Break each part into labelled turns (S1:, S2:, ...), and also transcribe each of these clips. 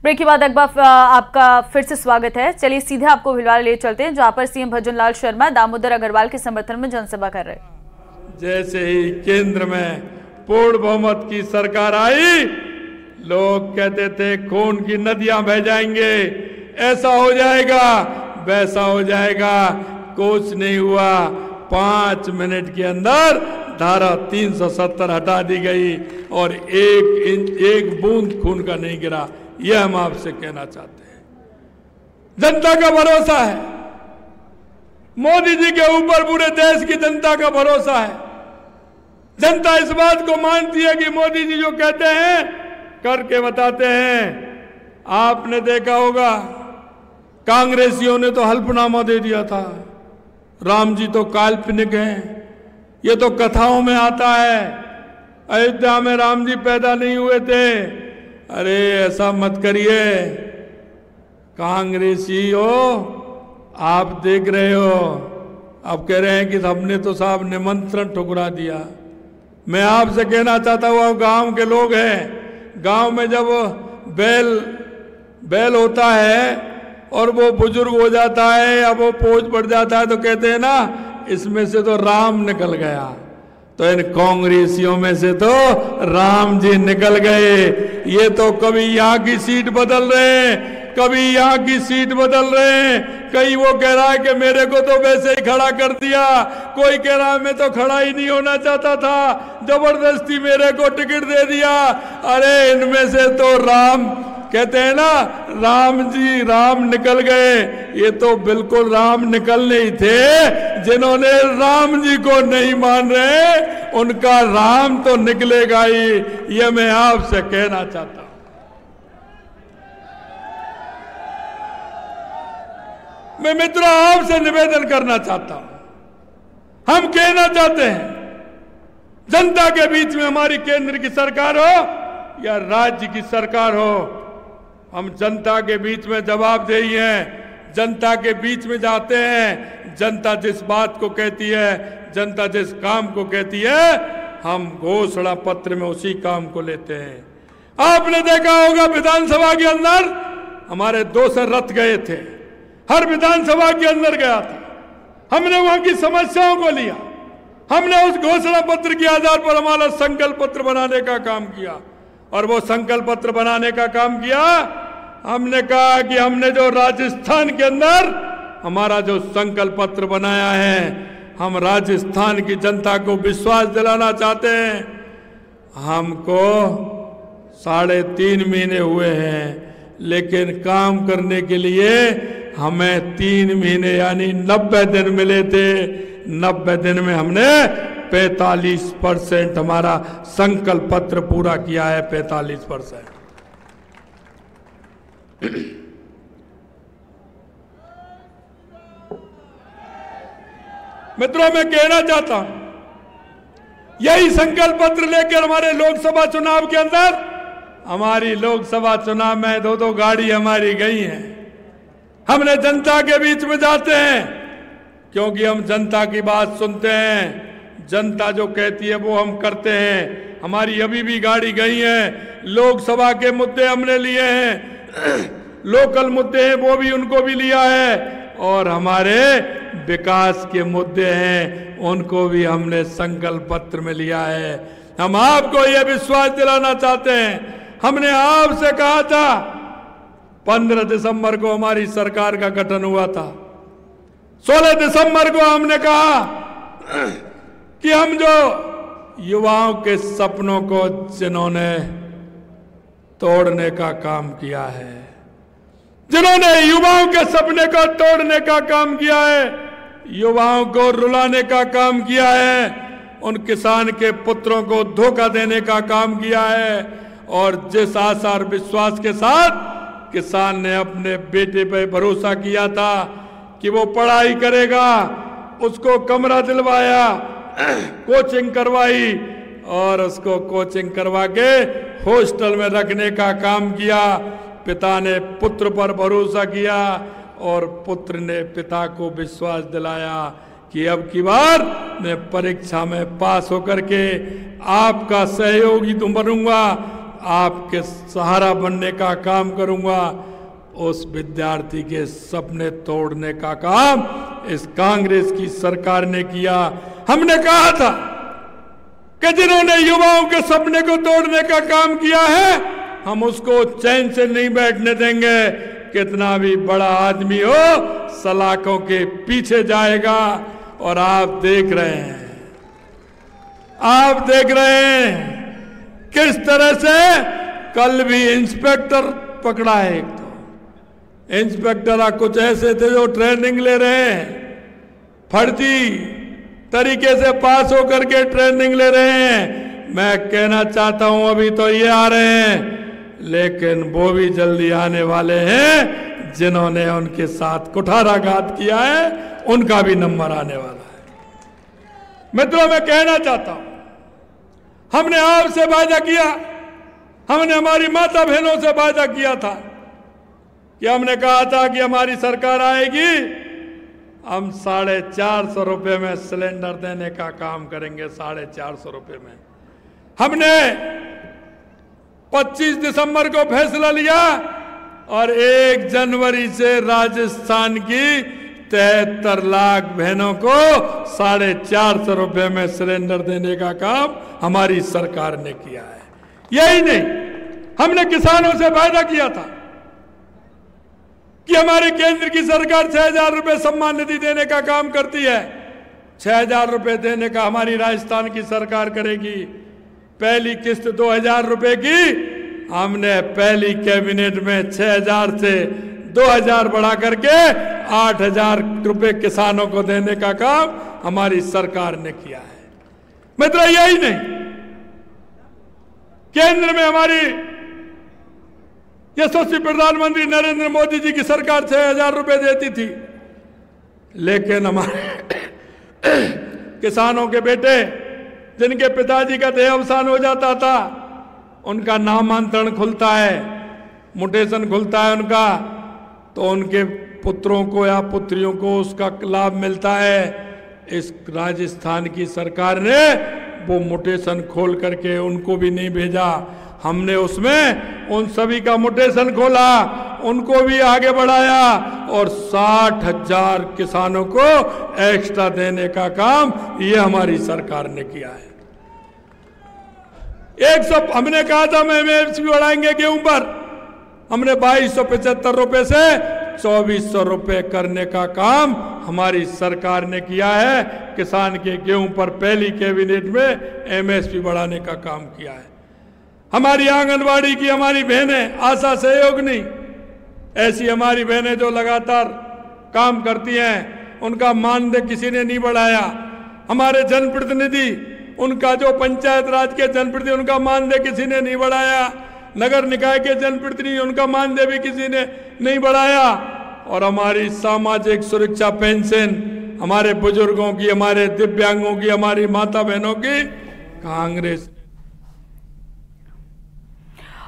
S1: Break के बाद एक बार आपका फिर से स्वागत है। चलिए सीधे आपको भिलवाड़ा ले चलते हैं, जहां पर सीएम भजनलाल शर्मा दामोदर अग्रवाल के समर्थन में जनसभा कर रहे हैं।
S2: जैसे ही केंद्र में पूर्ण बहुमत की सरकार आई, लोग कहते थे खून की नदियां बह जाएंगे, ऐसा हो जाएगा, वैसा हो जाएगा। कुछ नहीं हुआ। 5 मिनट के अंदर धारा 370 हटा दी गई और एक बूंद खून का नहीं गिरा। यह हम आपसे कहना चाहते हैं। जनता का भरोसा है, मोदी जी के ऊपर पूरे देश की जनता का भरोसा है। जनता इस बात को मानती है कि मोदी जी जो कहते हैं करके बताते हैं। आपने देखा होगा, कांग्रेसियों ने तो हल्फनामा दे दिया था, राम जी तो काल्पनिक हैं, ये तो कथाओं में आता है, अयोध्या में राम जी पैदा नहीं हुए थे। अरे ऐसा मत करिए, कांग्रेसी हो, आप देख रहे हो, आप कह रहे हैं कि हमने तो साहब निमंत्रण ठुकरा दिया। मैं आपसे कहना चाहता हूँ, गांव के लोग हैं, गांव में जब बैल होता है और वो बुजुर्ग हो जाता है या वो पोज पड़ जाता है तो कहते हैं ना, इसमें से तो राम निकल गया। तो इन कांग्रेसियों में से तो राम जी निकल गए। ये तो कभी यहाँ की सीट बदल रहे हैं, कभी यहाँ की सीट बदल रहे हैं। कहीं वो कह रहा है कि मेरे को तो वैसे ही खड़ा कर दिया, कोई कह रहा है मैं तो खड़ा ही नहीं होना चाहता था, जबरदस्ती मेरे को टिकट दे दिया। अरे इनमें से तो राम कहते हैं ना, राम निकल गए। ये तो बिल्कुल राम निकलने ही थे। जिन्होंने राम जी को नहीं मान रहे, उनका राम तो निकलेगा ही। ये मैं आपसे कहना चाहता हूं। मैं मित्रों आपसे निवेदन करना चाहता हूं। हम कहना चाहते हैं, जनता के बीच में हमारी केंद्र की सरकार हो या राज्य की सरकार हो, हम जनता के बीच में जवाबदेही हैं। जनता के बीच में जाते हैं, जनता जिस बात को कहती है, जनता जिस काम को कहती है, हम घोषणा पत्र में उसी काम को लेते हैं। आपने देखा होगा, विधानसभा के अंदर हमारे 200 रथ गए थे, हर विधानसभा के अंदर गया था। हमने वहां की समस्याओं को लिया, हमने उस घोषणा पत्र के आधार पर हमारा संकल्प पत्र बनाने का काम किया। और वो संकल्प पत्र बनाने का काम किया, हमने कहा कि हमने जो राजस्थान के अंदर हमारा जो संकल्प पत्र बनाया है, हम राजस्थान की जनता को विश्वास दिलाना चाहते हैं। हमको 3.5 महीने हुए हैं, लेकिन काम करने के लिए हमें 3 महीने यानी 90 दिन मिले थे। 90 दिन में हमने 45% हमारा संकल्प पत्र पूरा किया है। 45%। मित्रों मैं कहना चाहता हूं, यही संकल्प पत्र लेकर हमारे लोकसभा चुनाव के अंदर, हमारी लोकसभा चुनाव में 2 गाड़ी हमारी गई हैं। हमने जनता के बीच में जाते हैं क्योंकि हम जनता की बात सुनते हैं। जनता जो कहती है वो हम करते हैं। हमारी अभी भी गाड़ी गई है। लोकसभा के मुद्दे हमने लिए हैं, लोकल मुद्दे हैं वो भी उनको भी लिया है, और हमारे विकास के मुद्दे हैं उनको भी हमने संकल्प पत्र में लिया है। हम आपको यह विश्वास दिलाना चाहते हैं। हमने आपसे कहा था, 15 दिसंबर को हमारी सरकार का गठन हुआ था। 16 दिसंबर को हमने कहा कि हम जो युवाओं के सपनों को जिन्होंने तोड़ने का काम किया है, जिन्होंने युवाओं के सपने को तोड़ने का काम किया है, युवाओं को रुलाने का काम किया है, उन किसान के पुत्रों को धोखा देने का काम किया है, और जिस आशा और विश्वास के साथ किसान ने अपने बेटे पे भरोसा किया था कि वो पढ़ाई करेगा, उसको कमरा दिलवाया, कोचिंग करवाई, और उसको कोचिंग करवा के हॉस्टल में रखने का काम किया। पिता ने पुत्र पर भरोसा किया और पुत्र ने पिता को विश्वास दिलाया कि अब की बार मैं परीक्षा में पास होकर के आपका सहयोगी तो बनूंगा, आपके सहारा बनने का काम करूंगा। उस विद्यार्थी के सपने तोड़ने का काम इस कांग्रेस की सरकार ने किया। हमने कहा था कि जिन्होंने युवाओं के सपने को तोड़ने का काम किया है, हम उसको चैन से नहीं बैठने देंगे। कितना भी बड़ा आदमी हो, सलाखों के पीछे जाएगा। और आप देख रहे हैं किस तरह से कल भी इंस्पेक्टर पकड़ा है। एक तो इंस्पेक्टर कुछ ऐसे थे जो ट्रेनिंग ले रहे हैं, फर्जी तरीके से पास होकर के ट्रेनिंग ले रहे हैं। मैं कहना चाहता हूं अभी तो ये आ रहे हैं, लेकिन वो भी जल्दी आने वाले हैं। जिन्होंने उनके साथ कुठाराघात किया है, उनका भी नंबर आने वाला है। मित्रों, मैं कहना चाहता हूं, हमने आपसे वादा किया, हमने हमारी माता बहनों से वादा किया था कि हमने कहा था कि हमारी सरकार आएगी, हम 450 रुपए में सिलेंडर देने का काम करेंगे। 450 रुपए में हमने 25 दिसंबर को फैसला लिया और 1 जनवरी से राजस्थान की 73 लाख बहनों को 450 रुपए में सिलेंडर देने का काम हमारी सरकार ने किया है। यही नहीं, हमने किसानों से वादा किया था कि हमारे केंद्र की सरकार 6,000 रुपए सम्मान निधि देने का काम करती है। 6,000 रुपए देने का हमारी राजस्थान की सरकार करेगी। पहली किस्त 2,000 रुपए की हमने पहली कैबिनेट में 6,000 से 2,000 बढ़ा करके 8,000 रुपए किसानों को देने का काम हमारी सरकार ने किया है। मित्र, यही नहीं, केंद्र में हमारी यशस्वी प्रधानमंत्री नरेंद्र मोदी जी की सरकार 6,000 रुपए देती थी, लेकिन हमारे किसानों के बेटे जिनके पिताजी का देहावसान हो जाता था, उनका नामांतरण खुलता है, म्यूटेशन खुलता है उनका, तो उनके पुत्रों को या पुत्रियों को उसका लाभ मिलता है। इस राजस्थान की सरकार ने वो म्यूटेशन खोल करके उनको भी नहीं भेजा। हमने उसमें उन सभी का म्यूटेशन खोला, उनको भी आगे बढ़ाया और 60,000 किसानों को एक्स्ट्रा देने का काम ये हमारी सरकार ने किया है। हमने कहा था मैं एमएसपी बढ़ाएंगे गेहूं पर, हमने 2275 रुपए से 2,400 रुपए करने का काम हमारी सरकार ने किया है। किसान के गेहूं पर पहली कैबिनेट में एमएसपी बढ़ाने का काम किया है। हमारी आंगनवाड़ी की हमारी बहनें, आशा सहयोगिनी, ऐसी हमारी बहनें जो लगातार काम करती हैं, उनका मानदेय किसी ने नहीं बढ़ाया। हमारे जनप्रतिनिधि, उनका जो पंचायत राज के जनप्रतिनिधि, उनका मानदेय किसी ने नहीं बढ़ाया। नगर निकाय के जनप्रतिनिधि, उनका मानदेय भी किसी ने नहीं बढ़ाया। और हमारी सामाजिक सुरक्षा पेंशन, हमारे बुजुर्गों की, हमारे दिव्यांगों की, हमारी माता बहनों की कांग्रेस।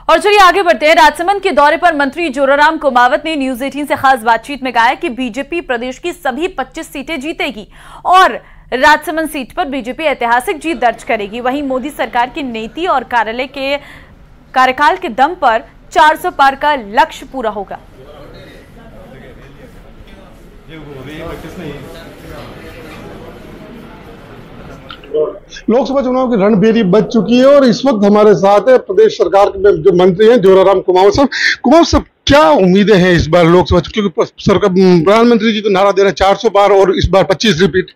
S1: और चलिए आगे बढ़ते हैं। राजसमंद के दौरे पर मंत्री जोराराम कुमावत ने न्यूज 18 से खास बातचीत में कहा है कि बीजेपी प्रदेश की सभी 25 सीटें जीतेगी और राजसमंद सीट पर बीजेपी ऐतिहासिक जीत दर्ज करेगी। वहीं मोदी सरकार की नीति और कार्यकाल के दम पर 400 पार का लक्ष्य पूरा होगा।
S3: लोकसभा चुनाव की रणभेरी बच चुकी है और इस वक्त हमारे साथ है प्रदेश सरकार के जो मंत्री हैं जोराराम कुमावत साहब। कुमावत साहब, क्या उम्मीदें हैं इस बार लोकसभा, क्योंकि सरकार प्रधानमंत्री जी तो नारा दे रहे हैं 400 पार और इस बार 25 रिपीट।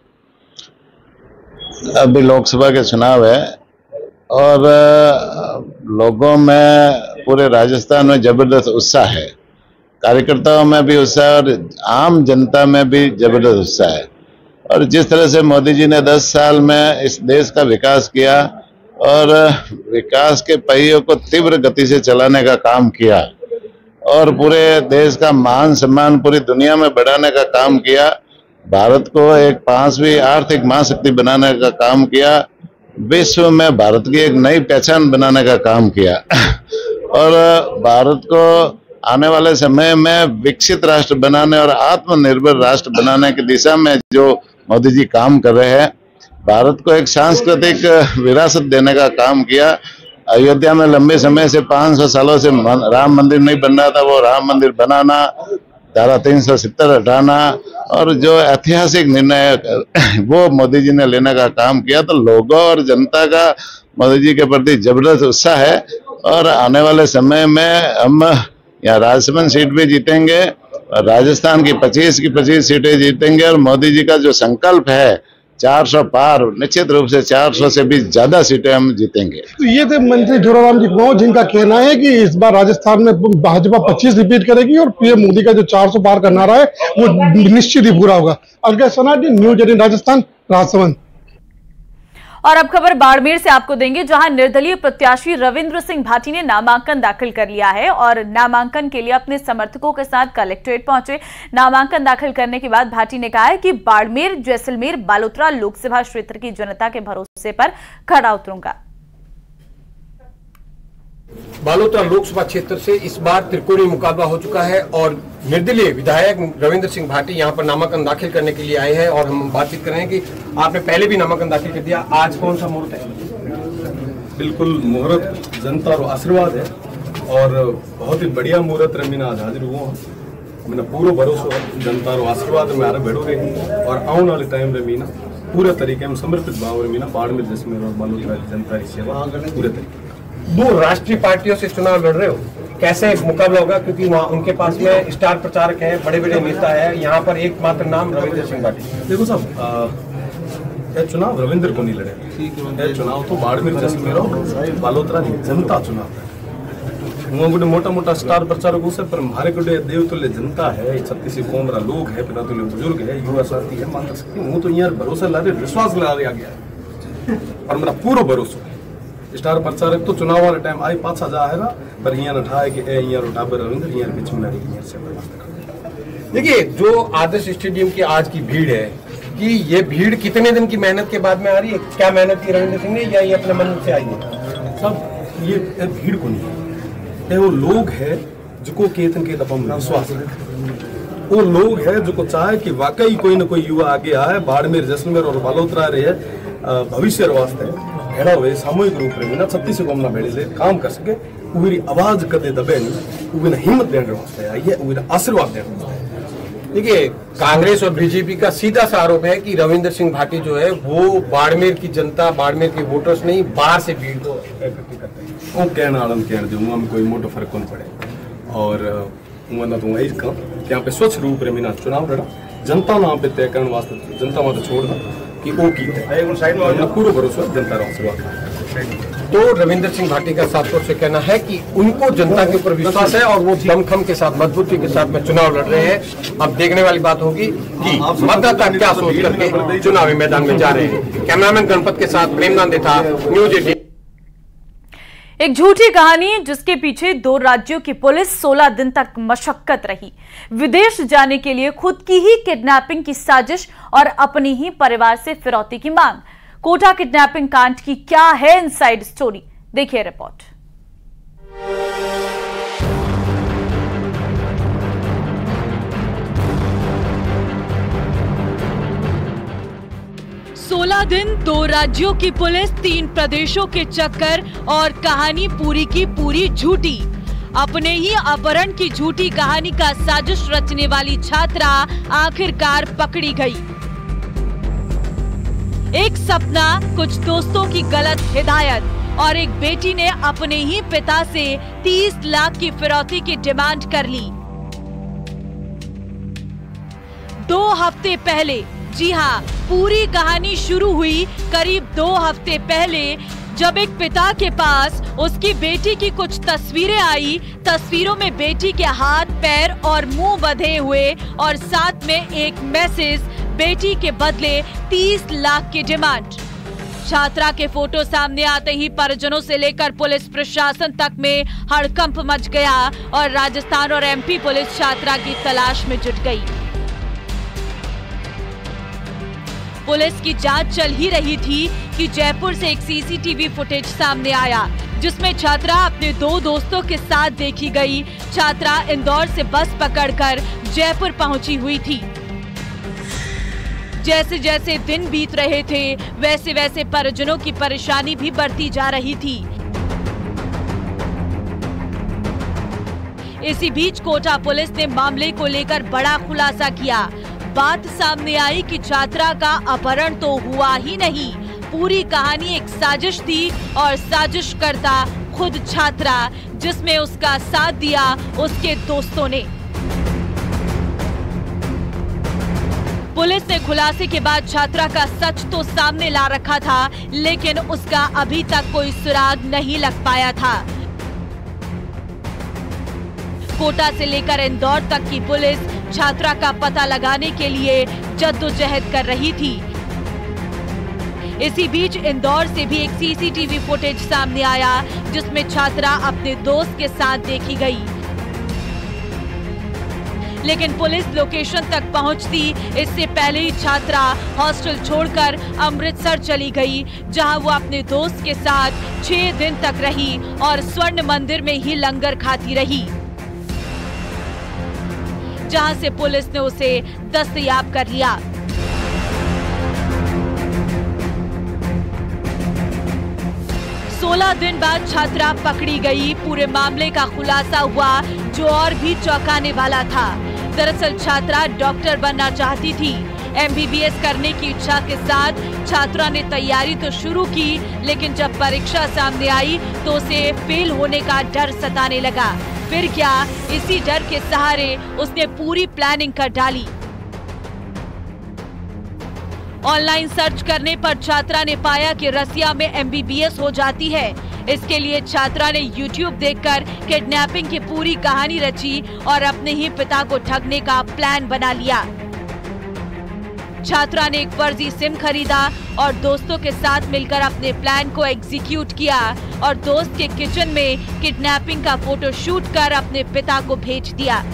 S4: अभी लोकसभा के चुनाव है और लोगों में, पूरे राजस्थान में जबरदस्त उत्साह है, कार्यकर्ताओं में भी उत्साह है और आम जनता में भी जबरदस्त उत्साह है। और जिस तरह से मोदी जी ने 10 साल में इस देश का विकास किया और विकास के पहियों को तीव्र गति से चलाने का काम किया और पूरे देश का मान सम्मान पूरी दुनिया में बढ़ाने का काम किया, भारत को एक 5वीं आर्थिक महाशक्ति बनाने का काम किया, विश्व में भारत की एक नई पहचान बनाने का काम किया और भारत को आने वाले समय में विकसित राष्ट्र बनाने और आत्मनिर्भर राष्ट्र बनाने की दिशा में जो मोदी जी काम कर रहे हैं, भारत को एक सांस्कृतिक विरासत देने का काम किया। अयोध्या में लंबे समय से 500 सालों से राम मंदिर नहीं बन रहा था, वो राम मंदिर बनाना, धारा 370 हटाना और जो ऐतिहासिक निर्णय वो मोदी जी ने लेने का काम किया, तो लोगों और जनता का मोदी जी के प्रति जबरदस्त उत्साह है। और आने वाले समय में हम यहाँ राज्यसभा सीट भी जीतेंगे, राजस्थान की 25 सीटें जीतेंगे और मोदी जी का जो संकल्प है 400 पार, निश्चित रूप से 400 से भी ज्यादा सीटें हम जीतेंगे।
S3: तो ये थे मंत्री जोराराम जी कुमावत, जिनका कहना है कि इस बार राजस्थान में भाजपा 25 रिपीट करेगी और पीएम मोदी का जो 400 पार का नारा है वो निश्चित ही पूरा होगा। अलका सोनाटी, न्यूज 18 राजस्थान, राजसमंद।
S1: और अब खबर बाड़मेर से आपको देंगे, जहां निर्दलीय प्रत्याशी रविंद्र सिंह भाटी ने नामांकन दाखिल कर लिया है और नामांकन के लिए अपने समर्थकों के साथ कलेक्ट्रेट पहुंचे। नामांकन दाखिल करने के बाद भाटी ने कहा है कि बाड़मेर, जैसलमेर, बालोतरा लोकसभा क्षेत्र की जनता के भरोसे पर खड़ा उतरूंगा।
S5: बालोतरा लोकसभा क्षेत्र से इस बार त्रिकोणीय मुकाबला हो चुका है और निर्दलीय विधायक रविंद्र सिंह भाटी यहां पर नामांकन दाखिल करने के लिए आए हैं और हम बातचीत कर रहे हैं कि आपने पहले भी नामांकन दाखिल कर दिया, आज कौन सा मुहूर्त है?
S6: बिल्कुल मुहूर्त जनता और आशीर्वाद है और बहुत ही बढ़िया मुहूर्त रमीना आज हाजिर हुआ। मैंने पूरा भरोसा जनता और आशीर्वाद में आरे बैठो गए और आने वाले टाइम रमीना पूरे तरीके में समर्पित भाव रमीना बाड़मेर, जैसलमेर और बालोतरा की जनता की सेवा पूरे तरीके।
S5: दो राष्ट्रीय पार्टियों से चुनाव लड़ रहे हो, कैसे मुकाबला होगा? क्योंकि वहाँ उनके पास में स्टार प्रचारक हैं, बड़े बड़े नेता है, यहाँ पर एकमात्र नाम रविंद्र सिंह भाटी।
S6: देखो साहब, यह चुनाव रविंद्र को नहीं लड़े, यह चुनाव तो बाड़मेर, जैसलमेर और बालोतरा की जनता चुनाव है। वो गोटे मोटा मोटा स्टार प्रचारक से पर हमारे गोटे देवतुल्य जनता है, 36 कौम लोग है, पिता तुल्य बुजुर्ग है, युवा साथी है, मान सकते हूँ तो यहाँ भरोसा ला रहे, विश्वास ला रहा गया है और मेरा पूरा भरोसा स्टार प्रचारक तो चुनाव वाले टाइम आई पाछा जाएगा पर यहाँ उठाए कि यहाँ उठाबर रविंद्र यहाँ बीच में यहाँ से।
S5: देखिए, जो आदर्श स्टेडियम की आज की भीड़ है कि ये भीड़ कितने दिन की मेहनत के बाद में आ रही है? क्या मेहनत की रविंद्र सिंह ने या ये अपने मन से आई है?
S6: सब ये भीड़ को नहीं है, वो लोग है जिनको केतन के दफा में विश्वास है, वो लोग है जो चाहे कि वाकई कोई ना कोई युवा आगे आए बाड़मेर, जैसलमेर और बालोतरा रहे भविष्य वास्ते भेड़ा हुए सामूहिक रूप में ना 36 कौम भेड़े से काम कर सके, उरी आवाज कदे दबे नहीं, उन्हें हिम्मत देने वास्ते आई है, उन्हें आशीर्वाद देने वास्ते।
S5: देखिए, कांग्रेस और बीजेपी का सीधा सा आरोप है कि रविंद्र सिंह भाटी जो है वो बाड़मेर की जनता, बाड़मेर के वोटर्स नहीं, बाहर से भीड़ को इकट्ठी करते हैं।
S6: वो कहना आलम कह दूंगा में कोई मोटो फर्क नहीं पड़े और ना तो वही कहूँ कि यहाँ पे स्वच्छ रूप में मीना चुनाव लड़ा, जनता ना पे तय करने वास्ते, जनता वहां छोड़ना कि वो की पूरा भरोसा जनता का आशीर्वाद।
S5: तो रविंद्र सिंह भाटी का साफ तौर से कहना है कि उनको जनता के ऊपर विश्वास है और वो दमखम के साथ, मजबूती के साथ में चुनाव लड़ रहे हैं। अब देखने वाली बात होगी कि मतदाता क्या सोच करके चुनावी मैदान में जा रहे हैं। कैमरामैन गणपत के साथ प्रेमनाथ देथा, न्यूज 18।
S1: एक झूठी कहानी जिसके पीछे 2 राज्यों की पुलिस 16 दिन तक मशक्कत रही। विदेश जाने के लिए खुद की ही किडनैपिंग की साजिश और अपनी ही परिवार से फिरौती की मांग। कोटा किडनैपिंग कांड की क्या है इनसाइड स्टोरी, देखिए रिपोर्ट।
S7: दिन 2 राज्यों की पुलिस, 3 प्रदेशों के चक्कर और कहानी पूरी की पूरी झूठी। अपने ही अपहरण की झूठी कहानी का साजिश रचने वाली छात्रा आखिरकार पकड़ी गई। एक सपना, कुछ दोस्तों की गलत हिदायत और एक बेटी ने अपने ही पिता से 30 लाख की फिरौती की डिमांड कर ली। 2 हफ्ते पहले, जी हाँ, पूरी कहानी शुरू हुई करीब 2 हफ्ते पहले, जब एक पिता के पास उसकी बेटी की कुछ तस्वीरें आई। तस्वीरों में बेटी के हाथ, पैर और मुंह बंधे हुए और साथ में एक मैसेज, बेटी के बदले 30 लाख की डिमांड। छात्रा के फोटो सामने आते ही परिजनों से लेकर पुलिस प्रशासन तक में हड़कंप मच गया और राजस्थान और एमपी पुलिस छात्रा की तलाश में जुट गई। पुलिस की जांच चल ही रही थी कि जयपुर से एक सीसीटीवी फुटेज सामने आया जिसमें छात्रा अपने 2 दोस्तों के साथ देखी गई। छात्रा इंदौर से बस पकड़कर जयपुर पहुंची हुई थी। जैसे जैसे दिन बीत रहे थे वैसे वैसे परिजनों की परेशानी भी बढ़ती जा रही थी। इसी बीच कोटा पुलिस ने मामले को लेकर बड़ा खुलासा किया। बात सामने आई कि छात्रा का अपहरण तो हुआ ही नहीं, पूरी कहानी एक साजिश थी और साजिशकर्ता खुद छात्रा, जिसमें उसका साथ दिया उसके दोस्तों ने। पुलिस ने खुलासे के बाद छात्रा का सच तो सामने ला रखा था, लेकिन उसका अभी तक कोई सुराग नहीं लग पाया था। कोटा से लेकर इंदौर तक की पुलिस छात्रा का पता लगाने के लिए जद्दोजहद कर रही थी। इसी बीच इंदौर से भी एक सीसीटीवी फुटेज सामने आया, जिसमें छात्रा अपने दोस्त के साथ देखी गई। लेकिन पुलिस लोकेशन तक पहुंचती इससे पहले ही छात्रा हॉस्टल छोड़कर अमृतसर चली गई, जहां वो अपने दोस्त के साथ 6 दिन तक रही और स्वर्ण मंदिर में ही लंगर खाती रही, जहां से पुलिस ने उसे दस्तयाब कर लिया। सोलह दिन बाद छात्रा पकड़ी गई। पूरे मामले का खुलासा हुआ, जो और भी चौंकाने वाला था। दरअसल छात्रा डॉक्टर बनना चाहती थी। MBBS करने की इच्छा के साथ छात्रा ने तैयारी तो शुरू की, लेकिन जब परीक्षा सामने आई तो उसे फेल होने का डर सताने लगा। फिर क्या, इसी डर के सहारे उसने पूरी प्लानिंग कर डाली। ऑनलाइन सर्च करने पर छात्रा ने पाया कि रसिया में MBBS हो जाती है। इसके लिए छात्रा ने YouTube देखकर किडनैपिंग की पूरी कहानी रची और अपने ही पिता को ठगने का प्लान बना लिया। छात्रा ने एक फर्जी सिम खरीदा और दोस्तों के साथ मिलकर अपने प्लान को एग्जीक्यूट किया और दोस्त के किचन में किडनैपिंग का फोटो शूट कर अपने पिता को भेज दिया।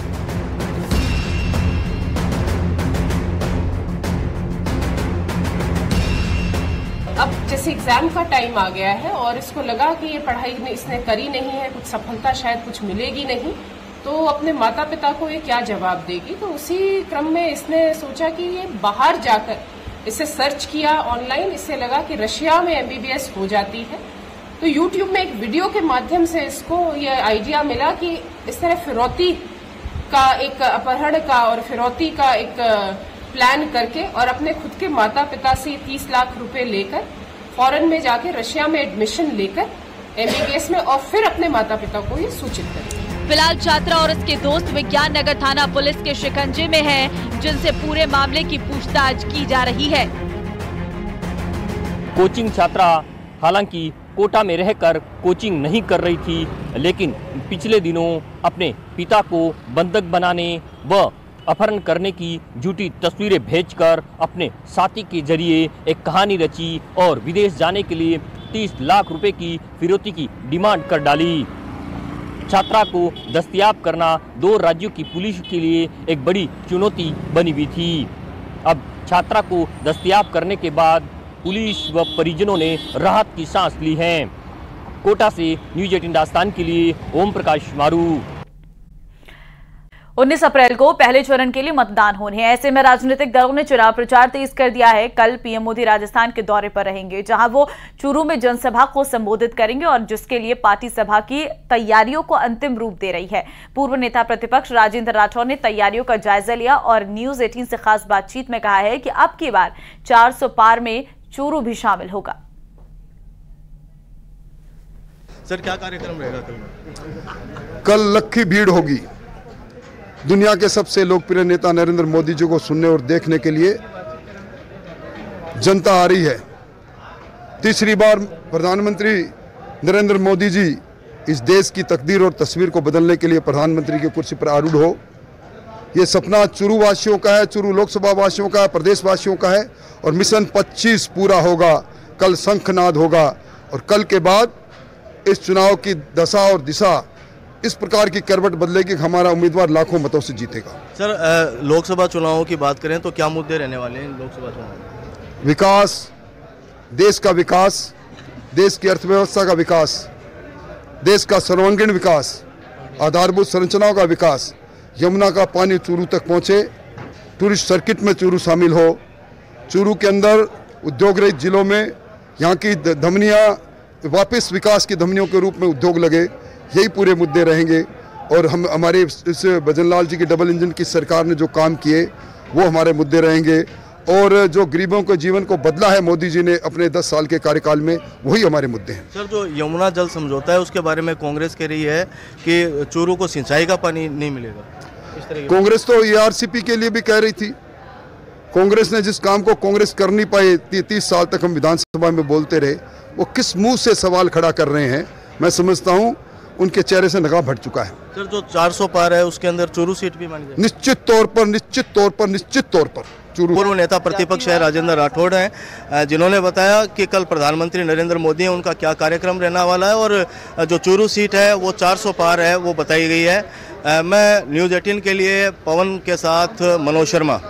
S8: अब जैसे एग्जाम का टाइम आ गया है और इसको लगा कि ये पढ़ाई में इसने करी नहीं है, कुछ सफलता शायद कुछ मिलेगी नहीं, तो अपने माता पिता को ये क्या जवाब देगी। तो उसी क्रम में इसने सोचा कि ये बाहर जाकर इसे सर्च किया ऑनलाइन। इससे लगा कि रशिया में MBBS हो जाती है। तो YouTube में एक वीडियो के माध्यम से इसको ये आइडिया मिला कि इस तरह फिरौती का एक अपहरण का और फिरौती का एक प्लान करके और अपने खुद के माता पिता से 30 लाख रुपए लेकर फॉरेन में जाके रशिया में एडमिशन लेकर MBBS में और फिर अपने माता पिता को ये सूचित करें।
S7: फिलहाल छात्रा और उसके दोस्त विज्ञान नगर थाना पुलिस के शिकंजे में हैं, जिनसे पूरे मामले की पूछताछ की जा रही है।
S9: कोचिंग छात्रा हालांकि कोटा में रहकर कोचिंग नहीं कर रही थी, लेकिन पिछले दिनों अपने पिता को बंधक बनाने व अपहरण करने की झूठी तस्वीरें भेजकर अपने साथी के जरिए एक कहानी रची और विदेश जाने के लिए 30 लाख रुपए की फिरौती की डिमांड कर डाली। छात्रा को दस्तयाब करना 2 राज्यों की पुलिस के लिए एक बड़ी चुनौती बनी हुई थी। अब छात्रा को दस्तयाब करने के बाद पुलिस व परिजनों ने राहत की सांस ली है। कोटा से न्यूज़ 18 दास्तान के लिए ओम प्रकाश मारू।
S1: 19 अप्रैल को पहले चरण के लिए मतदान होने हैं। ऐसे में राजनीतिक दलों ने चुनाव प्रचार तेज कर दिया है। कल PM मोदी राजस्थान के दौरे पर रहेंगे, जहां वो चूरू में जनसभा को संबोधित करेंगे और जिसके लिए पार्टी सभा की तैयारियों को अंतिम रूप दे रही है। पूर्व नेता प्रतिपक्ष राजेंद्र राठौर ने तैयारियों का जायजा लिया और न्यूज़ 18 से खास बातचीत में कहा है कि अब की बार 400 पार में चूरू भी शामिल होगा।
S10: सर, क्या कार्यक्रम रहेगा
S11: कल लखी भीड़ होगी। दुनिया के सबसे लोकप्रिय नेता नरेंद्र मोदी जी को सुनने और देखने के लिए जनता आ रही है। तीसरी बार प्रधानमंत्री नरेंद्र मोदी जी इस देश की तकदीर और तस्वीर को बदलने के लिए प्रधानमंत्री की कुर्सी पर आरूढ़ हो। ये सपना चूरू वासियों का है, चूरू लोकसभा वासियों का है, प्रदेश वासियों का है और मिशन 25 पूरा होगा। कल शंखनाद होगा और कल के बाद इस चुनाव की दशा और दिशा इस प्रकार की करवट बदलेगी कि हमारा उम्मीदवार लाखों मतों से जीतेगा।
S10: सर, लोकसभा चुनावों की बात करें तो क्या मुद्दे रहने वाले हैं लोकसभा चुनाव में?
S11: विकास, देश का विकास, देश की अर्थव्यवस्था का विकास, देश का सर्वांगीण विकास, आधारभूत संरचनाओं का विकास, यमुना का पानी चूरू तक पहुँचे, टूरिस्ट सर्किट में चूरू शामिल हो, चूरू के अंदर उद्योग रहित जिलों में यहाँ की धमनियाँ वापस विकास की धमनियों के रूप में उद्योग लगे, यही पूरे मुद्दे रहेंगे। और हम हमारे इस भजनलाल जी की डबल इंजन की सरकार ने जो काम किए वो हमारे मुद्दे रहेंगे, और जो गरीबों के जीवन को बदला है मोदी जी ने अपने 10 साल के कार्यकाल में, वही हमारे मुद्दे हैं।
S10: सर, जो यमुना जल समझौता है उसके बारे में कांग्रेस कह रही है कि चूरू को सिंचाई का पानी नहीं मिलेगा। इस तरह
S11: कांग्रेस तो ERCP के लिए भी कह रही थी। कांग्रेस ने जिस काम को कांग्रेस कर नहीं पाई, 30 साल तक हम विधानसभा में बोलते रहे, वो किस मुंह से सवाल खड़ा कर रहे हैं। मैं समझता हूं उनके चेहरे से नकाब हट चुका है।
S10: सर, जो 400 पार है उसके अंदर चूरू सीट भी मानी जाए?
S11: निश्चित तौर पर
S10: पूर्व नेता प्रतिपक्ष है राजेंद्र राठौड़ हैं, जिन्होंने बताया कि कल प्रधानमंत्री नरेंद्र मोदी हैं, उनका क्या कार्यक्रम रहने वाला है, और जो चूरू सीट है वो 400 पार है वो बताई गई है। मैं न्यूज़ 18 के लिए पवन के साथ मनोज शर्मा।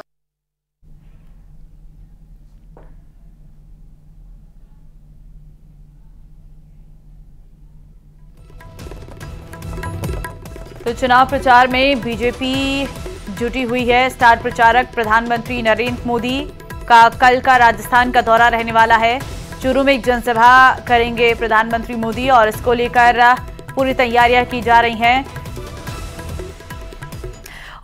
S1: तो चुनाव प्रचार में बीजेपी जुटी हुई है। स्टार प्रचारक प्रधानमंत्री नरेंद्र मोदी का कल का राजस्थान का दौरा रहने वाला है। चूरू में एक जनसभा करेंगे प्रधानमंत्री मोदी और इसको लेकर पूरी तैयारियां की जा रही हैं।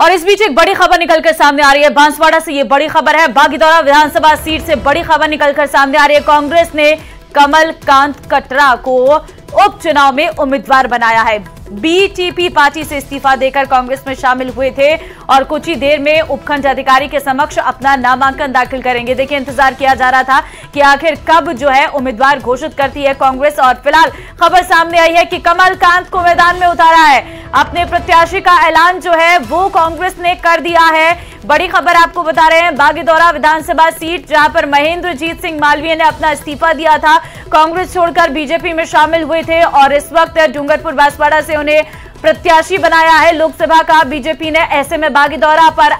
S1: और इस बीच एक बड़ी खबर निकलकर सामने आ रही है बांसवाड़ा से। ये बड़ी खबर है, बागीदौरा विधानसभा सीट से बड़ी खबर निकलकर सामने आ रही है। कांग्रेस ने कमलकांत कटरा को उपचुनाव में उम्मीदवार बनाया है। बीटीपी पार्टी से इस्तीफा देकर कांग्रेस में शामिल हुए थे और कुछ ही देर में उपखंड अधिकारी के समक्ष अपना नामांकन दाखिल करेंगे। देखिए, इंतजार किया जा रहा था कि आखिर कब जो है उम्मीदवार घोषित करती है कांग्रेस, और फिलहाल खबर सामने आई है कि कमलकांत को मैदान में उतारा है। अपने प्रत्याशी का ऐलान जो है वो कांग्रेस ने कर दिया है। बड़ी खबर आपको बता रहे हैं, बागीदौरा विधानसभा सीट जहां पर महेंद्रजीत सिंह मालवीय ने अपना इस्तीफा दिया था, कांग्रेस छोड़कर बीजेपी में शामिल हुए थे और इस वक्त डूंगरपुर बांसवाड़ा से उन्हें प्रत्याशी बनाया है लोकसभा का बीजेपी ने। ऐसे में बागीदौरा पर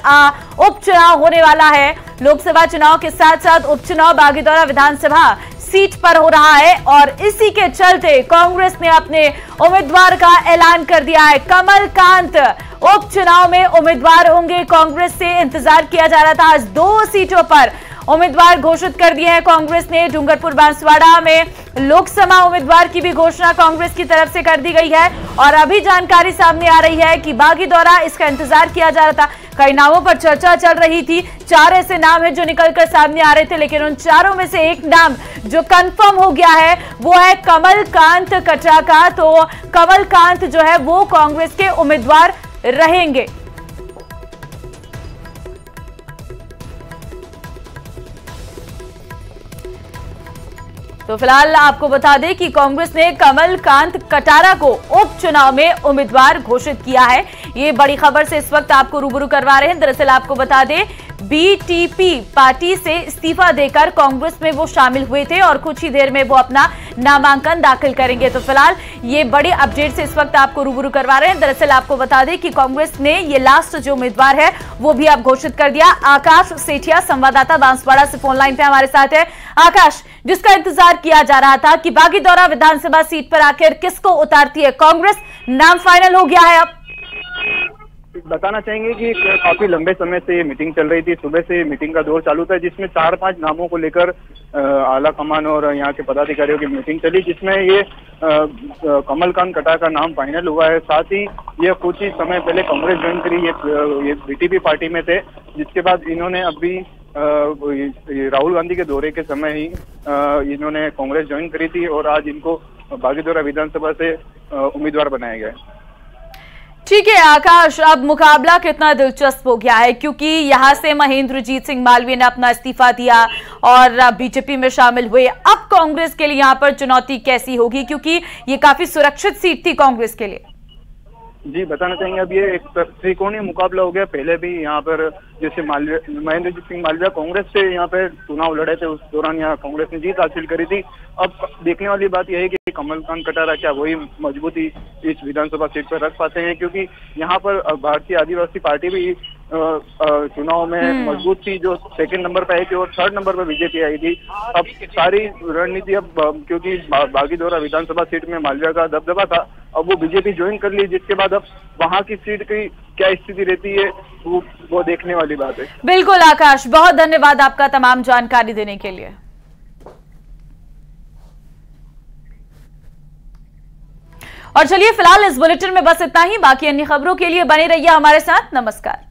S1: उपचुनाव होने वाला है। लोकसभा चुनाव के साथ साथ उपचुनाव बागीदौरा विधानसभा सीट पर हो रहा है और इसी के चलते कांग्रेस ने अपने उम्मीदवार का ऐलान कर दिया है। कमलकांत उपचुनाव में उम्मीदवार होंगे। कांग्रेस से इंतजार किया जा रहा था, आज 2 सीटों पर उम्मीदवार घोषित कर दिए हैं कांग्रेस ने। डूंगरपुर बांसवाड़ा में लोकसभा उम्मीदवार की भी घोषणा कांग्रेस की तरफ से कर दी गई है और अभी जानकारी सामने आ रही है कि बागीदौरा इसका इंतजार किया जा रहा था। कई नामों पर चर्चा चल रही थी, 4 ऐसे नाम हैं जो निकलकर सामने आ रहे थे, लेकिन उन चारों में से एक नाम जो कंफर्म हो गया है वो है कमलकांत कटरा का। तो कमलकांत जो है वो कांग्रेस के उम्मीदवार रहेंगे। तो फिलहाल आपको बता दें कि कांग्रेस ने कमलकांत कटारा को उपचुनाव में उम्मीदवार घोषित किया है। ये बड़ी खबर से इस वक्त आपको रूबरू करवा रहे हैं। दरअसल आपको बता दें, बीटीपी पार्टी से इस्तीफा देकर कांग्रेस में वो शामिल हुए थे और कुछ ही देर में वो अपना नामांकन दाखिल करेंगे। तो फिलहाल ये बड़ी अपडेट से इस वक्त आपको रूबरू करवा रहे हैं। दरअसल आपको बता दें कि कांग्रेस ने ये लास्ट जो उम्मीदवार है वो भी आप घोषित कर दिया। आकाश सेठिया संवाददाता बांसवाड़ा से फोन लाइन पे हमारे साथ है। आकाश, जिसका इंतजार किया जा रहा था कि बागीदौरा विधानसभा सीट पर आखिर किसको उतारती है कांग्रेस, नाम फाइनल हो गया है। अब
S12: बताना चाहेंगे कि काफी लंबे समय से ये मीटिंग चल रही थी। सुबह से मीटिंग का दौर चालू था जिसमें 4-5 नामों को लेकर आला कमान और यहाँ के पदाधिकारियों की मीटिंग चली, जिसमें ये कमलकांत कटारा का नाम फाइनल हुआ है। साथ ही ये कुछ ही समय पहले कांग्रेस ज्वाइन करी, ये बीटीपी पार्टी में थे, जिसके बाद इन्होंने अभी राहुल गांधी के दौरे के समय ही इन्होंने कांग्रेस ज्वाइन करी थी और आज इनको बागीदौरा विधानसभा से उम्मीदवार बनाया गया है।
S1: ठीक है आकाश, अब मुकाबला कितना दिलचस्प हो गया है, क्योंकि यहां से महेंद्रजीत सिंह मालवीय ने अपना इस्तीफा दिया और बीजेपी में शामिल हुए। अब कांग्रेस के लिए यहां पर चुनौती कैसी होगी, क्योंकि ये काफी सुरक्षित सीट थी कांग्रेस के लिए।
S12: जी, बताना चाहेंगे, अब ये एक त्रिकोणीय मुकाबला हो गया। पहले भी यहाँ पर जैसे महेंद्रजीत सिंह मालवीय कांग्रेस से यहाँ पे चुनाव लड़े थे, उस दौरान यहाँ कांग्रेस ने जीत हासिल करी थी। अब देखने वाली बात यह है कि कमलकांत कटारा क्या वही मजबूती इस विधानसभा सीट पर रख पाते हैं, क्योंकि यहाँ पर भारतीय आदिवासी पार्टी भी चुनाव में मजबूत थी, जो 2nd नंबर पर आई थी और 3rd नंबर पर बीजेपी आई थी। अब सारी रणनीति अब क्योंकि बागीदौरा विधानसभा सीट में मालवीय का दबदबा था, अब वो बीजेपी ज्वाइन कर ली, जिसके बाद अब वहां की सीट की क्या स्थिति रहती है वो देखने वाली बात है।
S1: बिल्कुल आकाश, बहुत धन्यवाद आपका तमाम जानकारी देने के लिए। और चलिए फिलहाल इस बुलेटिन में बस इतना ही। बाकी अन्य खबरों के लिए बने रहिए हमारे साथ। नमस्कार।